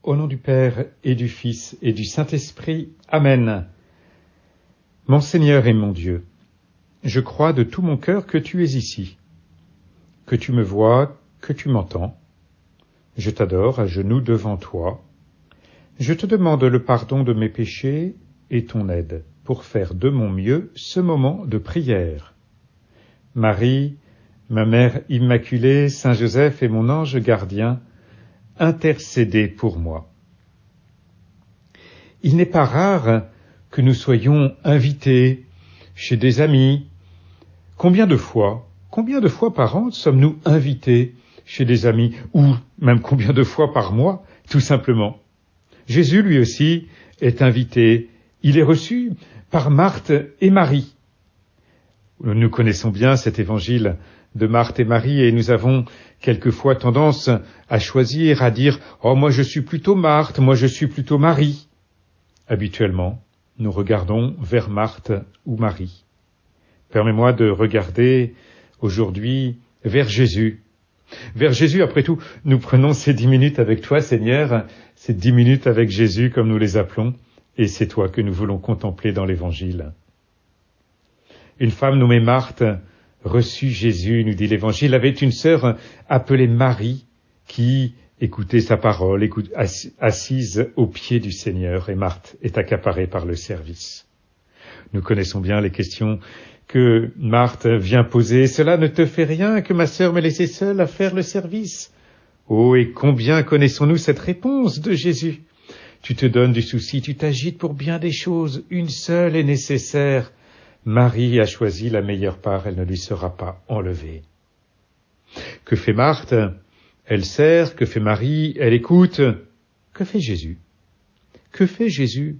Au nom du Père et du Fils et du Saint-Esprit. Amen. Mon Seigneur et mon Dieu, je crois de tout mon cœur que tu es ici, que tu me vois, que tu m'entends. Je t'adore à genoux devant toi. Je te demande le pardon de mes péchés et ton aide pour faire de mon mieux ce moment de prière. Marie, ma Mère Immaculée, Saint Joseph et mon ange gardien, intercédez pour moi. Il n'est pas rare que nous soyons invités chez des amis. Combien de fois par an sommes-nous invités chez des amis, ou même combien de fois par mois, tout simplement. Jésus, lui aussi, est invité. Il est reçu par Marthe et Marie. Nous connaissons bien cet évangile de Marthe et Marie, et nous avons quelquefois tendance à choisir, à dire « Oh, moi je suis plutôt Marthe, moi je suis plutôt Marie ». Habituellement, nous regardons vers Marthe ou Marie. Permets-moi de regarder aujourd'hui vers Jésus. Vers Jésus, après tout, nous prenons ces 10 minutes avec toi, Seigneur, ces 10 minutes avec Jésus, comme nous les appelons, et c'est toi que nous voulons contempler dans l'Évangile. Une femme nommée Marthe reçut Jésus, nous dit l'Évangile, avait une sœur appelée Marie, qui écoutait sa parole, assise aux pieds du Seigneur, et Marthe est accaparée par le service. Nous connaissons bien les questions que Marthe vient poser. « Cela ne te fait rien que ma sœur m'ait laissée seule à faire le service ?» Oh, et combien connaissons-nous cette réponse de Jésus ? Tu te donnes du souci, tu t'agites pour bien des choses, une seule est nécessaire. Marie a choisi la meilleure part, elle ne lui sera pas enlevée. Que fait Marthe ? Elle sert. Que fait Marie ? Elle écoute. Que fait Jésus ? Que fait Jésus ?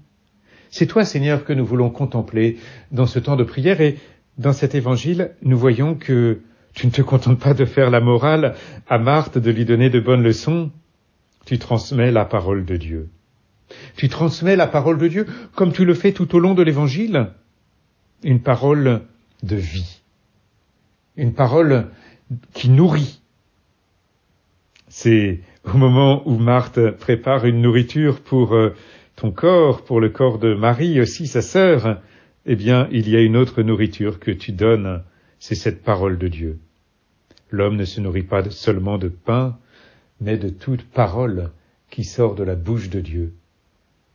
C'est toi, Seigneur, que nous voulons contempler dans ce temps de prière, et dans cet évangile, nous voyons que tu ne te contentes pas de faire la morale à Marthe, de lui donner de bonnes leçons. Tu transmets la parole de Dieu. Tu transmets la parole de Dieu comme tu le fais tout au long de l'évangile. Une parole de vie. Une parole qui nourrit. C'est au moment où Marthe prépare une nourriture pour ton corps, pour le corps de Marie aussi, sa sœur, eh bien, il y a une autre nourriture que tu donnes, c'est cette parole de Dieu. L'homme ne se nourrit pas seulement de pain, mais de toute parole qui sort de la bouche de Dieu.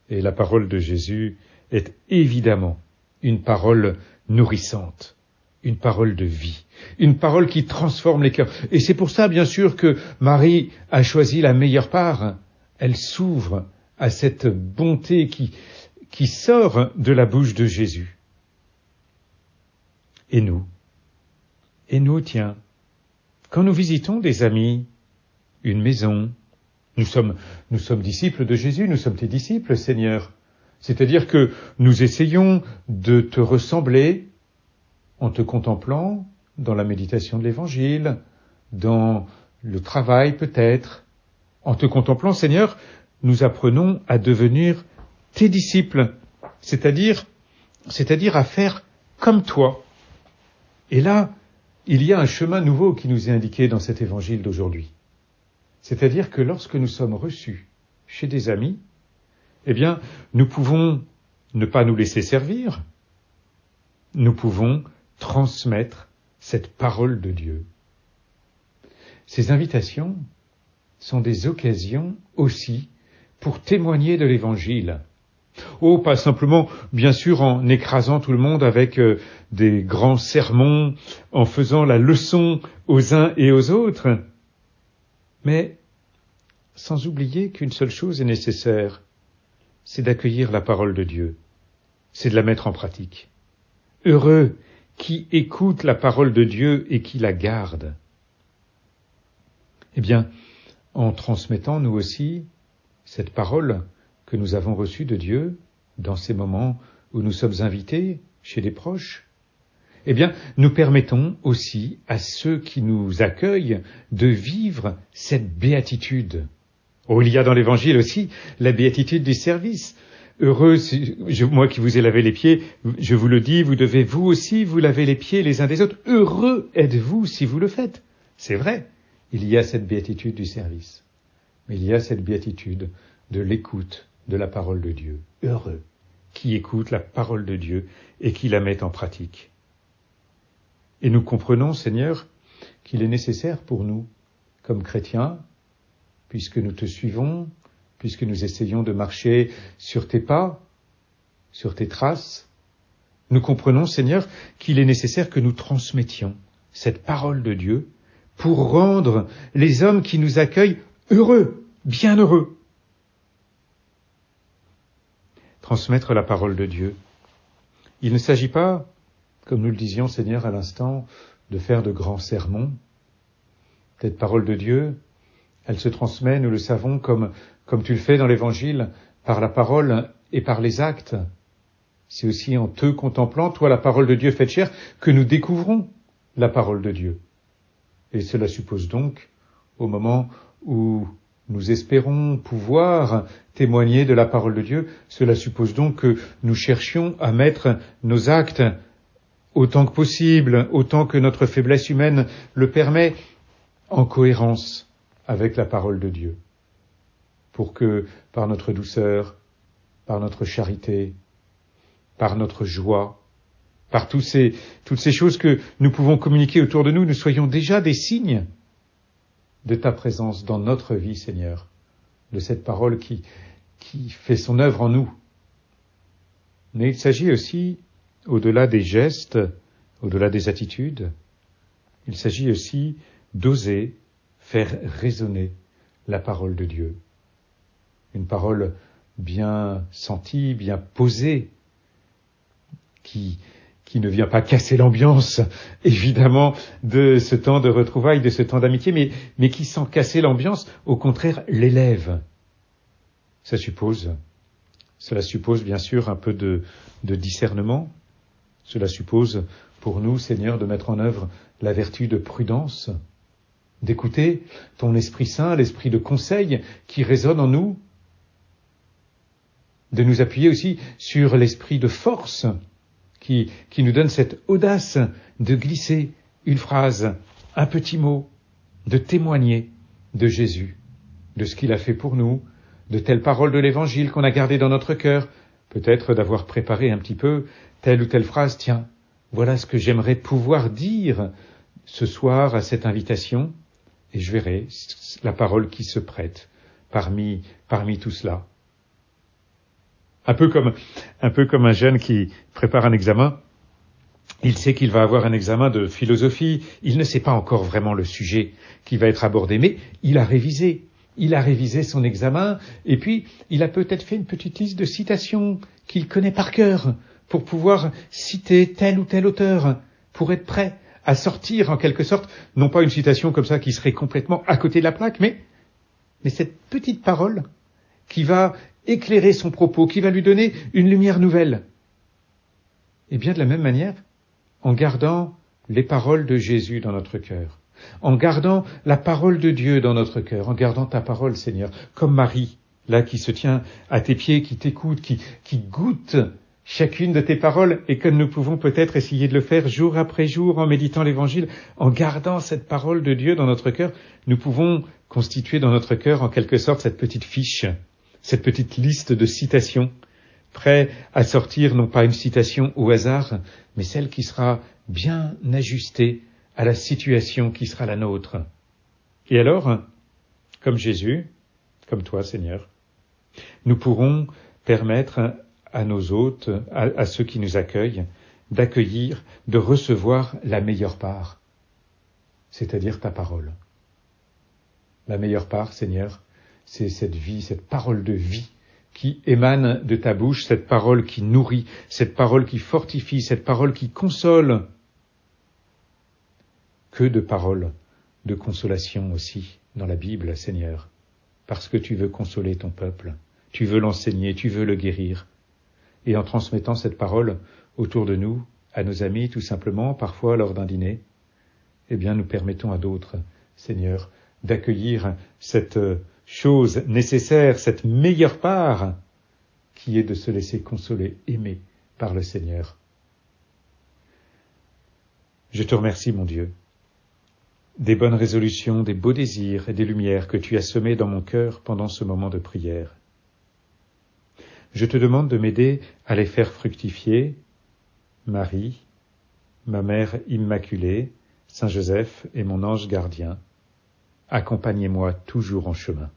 Et la parole de Jésus est évidemment une parole nourrissante, une parole de vie, une parole qui transforme les cœurs. Et c'est pour ça, bien sûr, que Marie a choisi la meilleure part. Elle s'ouvre à cette bonté qui sort de la bouche de Jésus. Et nous, tiens, quand nous visitons des amis, une maison, nous sommes disciples de Jésus, nous sommes tes disciples, Seigneur. C'est-à-dire que nous essayons de te ressembler en te contemplant dans la méditation de l'Évangile, dans le travail peut-être. En te contemplant, Seigneur, nous apprenons à devenir tes disciples, c'est-à-dire à faire comme toi. Et là, il y a un chemin nouveau qui nous est indiqué dans cet évangile d'aujourd'hui. C'est-à-dire que lorsque nous sommes reçus chez des amis, eh bien, nous pouvons ne pas nous laisser servir, nous pouvons transmettre cette parole de Dieu. Ces invitations sont des occasions aussi pour témoigner de l'Évangile. Oh, pas simplement, bien sûr, en écrasant tout le monde avec des grands sermons, en faisant la leçon aux uns et aux autres, mais sans oublier qu'une seule chose est nécessaire, c'est d'accueillir la parole de Dieu, c'est de la mettre en pratique. Heureux qui écoute la parole de Dieu et qui la garde. Eh bien, en transmettant nous aussi cette parole que nous avons reçue de Dieu dans ces moments où nous sommes invités chez des proches, eh bien, nous permettons aussi à ceux qui nous accueillent de vivre cette béatitude. Oh, il y a dans l'Évangile aussi la béatitude du service. Heureux, moi qui vous ai lavé les pieds, je vous le dis, vous devez vous aussi vous laver les pieds les uns des autres. Heureux êtes-vous si vous le faites. C'est vrai, il y a cette béatitude du service. Mais il y a cette béatitude de l'écoute de la parole de Dieu. Heureux qui écoute la parole de Dieu et qui la met en pratique. Et nous comprenons, Seigneur, qu'il est nécessaire pour nous, comme chrétiens, puisque nous te suivons, puisque nous essayons de marcher sur tes pas, sur tes traces, nous comprenons, Seigneur, qu'il est nécessaire que nous transmettions cette parole de Dieu pour rendre les hommes qui nous accueillent heureux, bienheureux. Transmettre la parole de Dieu. Il ne s'agit pas, comme nous le disions, Seigneur, à l'instant, de faire de grands sermons. Cette parole de Dieu, elle se transmet, nous le savons, comme tu le fais dans l'Évangile, par la parole et par les actes. C'est aussi en te contemplant, toi la parole de Dieu faite chair, que nous découvrons la parole de Dieu. Et cela suppose donc, au moment où nous espérons pouvoir témoigner de la parole de Dieu, cela suppose donc que nous cherchions à mettre nos actes autant que possible, autant que notre faiblesse humaine le permet, en cohérence avec la parole de Dieu, pour que, par notre douceur, par notre charité, par notre joie, par toutes ces choses que nous pouvons communiquer autour de nous, nous soyons déjà des signes de ta présence dans notre vie, Seigneur, de cette parole qui fait son œuvre en nous. Mais il s'agit aussi, au-delà des gestes, au-delà des attitudes, il s'agit aussi d'oser faire résonner la parole de Dieu. Une parole bien sentie, bien posée, qui ne vient pas casser l'ambiance, évidemment, de ce temps de retrouvailles, de ce temps d'amitié, mais qui, sans casser l'ambiance, au contraire, l'élève. Cela suppose bien sûr un peu de discernement. Cela suppose pour nous, Seigneur, de mettre en œuvre la vertu de prudence, d'écouter ton Esprit Saint, l'Esprit de conseil qui résonne en nous, de nous appuyer aussi sur l'Esprit de force qui nous donne cette audace de glisser une phrase, un petit mot, de témoigner de Jésus, de ce qu'il a fait pour nous, de telles paroles de l'Évangile qu'on a gardées dans notre cœur, peut-être d'avoir préparé un petit peu telle ou telle phrase. Tiens, voilà ce que j'aimerais pouvoir dire ce soir à cette invitation, et je verrai la parole qui se prête parmi tout cela. Un peu comme un jeune qui prépare un examen. Il sait qu'il va avoir un examen de philosophie. Il ne sait pas encore vraiment le sujet qui va être abordé, mais il a révisé. Il a révisé son examen, et puis il a peut-être fait une petite liste de citations qu'il connaît par cœur pour pouvoir citer tel ou tel auteur, pour être prêt à sortir en quelque sorte, non pas une citation comme ça qui serait complètement à côté de la plaque, mais cette petite parole qui va éclairer son propos, qui va lui donner une lumière nouvelle. Et bien de la même manière, en gardant les paroles de Jésus dans notre cœur, en gardant la parole de Dieu dans notre cœur, en gardant ta parole, Seigneur, comme Marie, là qui se tient à tes pieds, qui t'écoute, qui goûte chacune de tes paroles, et comme nous pouvons peut-être essayer de le faire jour après jour en méditant l'Évangile, en gardant cette parole de Dieu dans notre cœur, nous pouvons constituer dans notre cœur en quelque sorte cette petite fiche, cette petite liste de citations, prêt à sortir non pas une citation au hasard, mais celle qui sera bien ajustée à la situation qui sera la nôtre. Et alors, comme Jésus, comme toi, Seigneur, nous pourrons permettre à nos hôtes, à ceux qui nous accueillent, d'accueillir, de recevoir la meilleure part, c'est-à-dire ta parole. La meilleure part, Seigneur, c'est cette vie, cette parole de vie qui émane de ta bouche, cette parole qui nourrit, cette parole qui fortifie, cette parole qui console. Que de paroles de consolation aussi dans la Bible, Seigneur, parce que tu veux consoler ton peuple, tu veux l'enseigner, tu veux le guérir. Et en transmettant cette parole autour de nous, à nos amis tout simplement, parfois lors d'un dîner, eh bien nous permettons à d'autres, Seigneur, d'accueillir cette chose nécessaire, cette meilleure part, qui est de se laisser consoler, aimer par le Seigneur. Je te remercie, mon Dieu, des bonnes résolutions, des beaux désirs et des lumières que tu as semées dans mon cœur pendant ce moment de prière. je te demande de m'aider à les faire fructifier. Marie, ma mère immaculée, Saint Joseph et mon ange gardien, accompagnez-moi toujours en chemin.